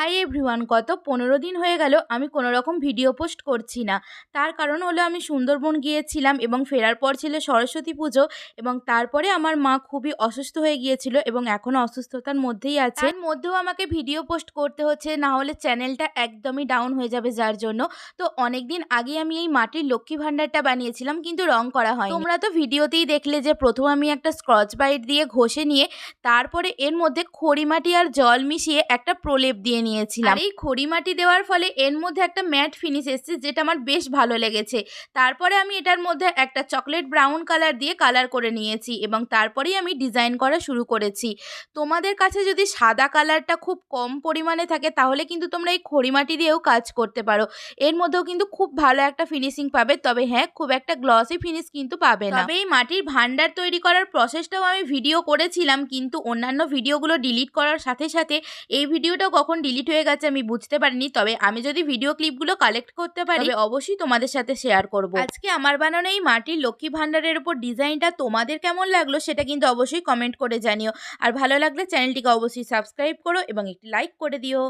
Hi everyone, গত 15 দিন হয়ে গেল আমি কোনো রকম ভিডিও পোস্ট করছি না। তার কারণ হলো আমি সুন্দরবন গিয়েছিলাম এবং ফেরার পর ছিল সরস্বতী পুজো এবং তারপরে আমার মা খুবই অসুস্থ হয়ে গিয়েছিল এবং এখনও অসুস্থতার মধ্যেই আছে। তার মধ্যেও আমাকে ভিডিও পোস্ট করতে হচ্ছে, না হলে চ্যানেলটা একদমই ডাউন হয়ে যাবে যার জন্য। তো অনেক দিন আগে আমি এই মাটির লক্ষ্মী ভাণ্ডারটা বানিয়েছিলাম কিন্তু রং করা হয়নি। তোমরা তো ভিডিওতেই দেখলে যে প্রথম আমি একটা স্কচ ব্রাইট দিয়ে ঘষে নিয়ে তারপরে এর মধ্যে খড়িমাটি আর জল মিশিয়ে একটা প্রলেপ দিয়ে নিয়েছিলাম। আর এই খড়িমাটি দেওয়ার ফলে এর মধ্যে একটা ম্যাট ফিনিশ এসেছে, যেটা আমার বেশ ভালো লেগেছে। তারপরে আমি এটার মধ্যে একটা চকলেট ব্রাউন কালার দিয়ে কালার করে নিয়েছি এবং তারপরেই আমি ডিজাইন করা শুরু করেছি। তোমাদের কাছে যদি সাদা কালারটা খুব কম পরিমাণে থাকে তাহলে কিন্তু তোমরা এই খড়িমাটি দিয়েও কাজ করতে পারো। এর মধ্যেও কিন্তু খুব ভালো একটা ফিনিশিং পাবে, তবে হ্যাঁ, খুব একটা গ্লসি ফিনিশ কিন্তু পাবে না। তবে এই মাটির ভান্ডার তৈরি করার প্রসেসটাও আমি ভিডিও করেছিলাম, কিন্তু অন্যান্য ভিডিওগুলো ডিলিট করার সাথে সাথে এই ভিডিওটাও কখন ডিলিট হয়ে গেছে আমি বুঝতে পারিনি। তবে আমি যদি ভিডিও ক্লিপগুলো কালেক্ট করতে পারি তবে অবশ্যই তোমাদের সাথে শেয়ার করব। আজকে আমার বানানো এই মাটির লক্ষ্মী ভান্ডারের উপর ডিজাইনটা তোমাদের কেমন লাগলো সেটা কিন্তু অবশ্যই কমেন্ট করে জানিও। আর ভালো লাগলে চ্যানেলটিকে অবশ্যই সাবস্ক্রাইব করো এবং একটি লাইক করে দিও।